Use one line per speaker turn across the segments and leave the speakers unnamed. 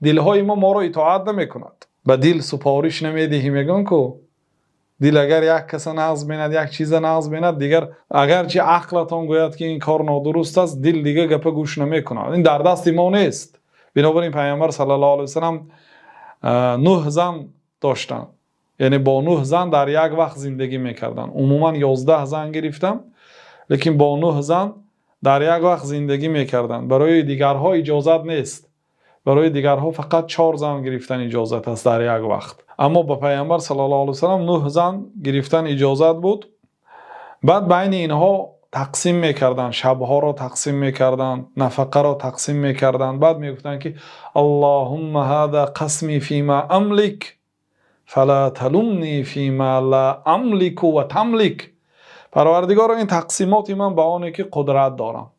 دلهای ما را اطاعت نمیکند. به دل سپارش نمیدهیم. میگن کو دل اگر یک کس نقض بیند، یک چیز نقض بیند، دیگر اگرچه عقلتان گوید که این کار نادرست است، دل دیگه گپ گوش نمیکند. این در دست ما نیست. بنابراین پیامبر صلی الله علیه و سلم 9 زن داشتن، یعنی با 9 زن در یک وقت زندگی میکردن. عموما 11 زن گرفتم، لیکن با 9 زن در یک وقت زندگی میکردن. برای دیگرها اجازت نیست. برای دیگرها فقط 4 زن گرفتن اجازت است در یک وقت. اما با پیامبر صلی الله علیه و سلم 9 زن گرفتن اجازت بود. بعد بین اینها تقسیم میکردن، شبها را تقسیم میکردن، نفقه را تقسیم میکردن. بعد میگفتن که اللهم هذا قسمی فيما املك فلا تلمنی فيما لا املك و تملك. پروردگارا این تقسیمات من به آنه که قدرت دارم،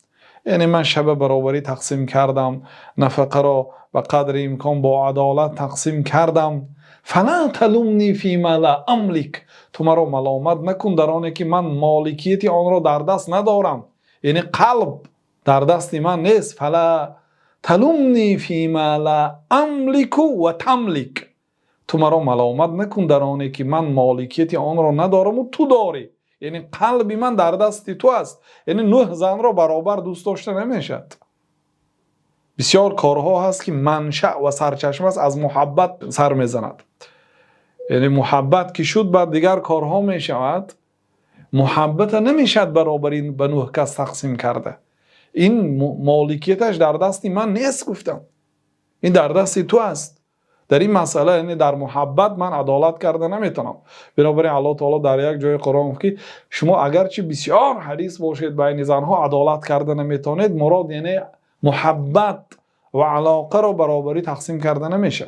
یعنی من شب برابری تقسیم کردم، نفقه را به قدر امکان با عدالت تقسیم کردم. فلا تلمنی فيما لا املك، تو مرا ملامت نکن در آنه که من مالکیت آن را در دست ندارم، یعنی قلب در دست من نیست. فلا تلمنی فيما لا املك و تملك، تو مرا ملامت نکن در آنه که من مالکیت آن را ندارم و تو داری، یعنی قلب من در دست تو است. یعنی 9 زن را برابر دوست داشته نمیشد. بسیار کارها هست که منشأ و سرچشمه است از محبت سر میزند. یعنی محبت که شد بعد دیگر کارها می شود. محبت نمیشد برابری به 9 کس تقسیم کرده. این مالکیتش در دست من نیست. گفتم این در دست تو است. در این مسئله، یعنی در محبت من عدالت کرده نمیتونم. بنابراین الله تعالی در یک جای قرآن که شما اگرچه بسیار حریص باشید بین زنها عدالت کرده نمیتونید، مراد یعنی محبت و علاقه را برابری تقسیم کرده نمیشه.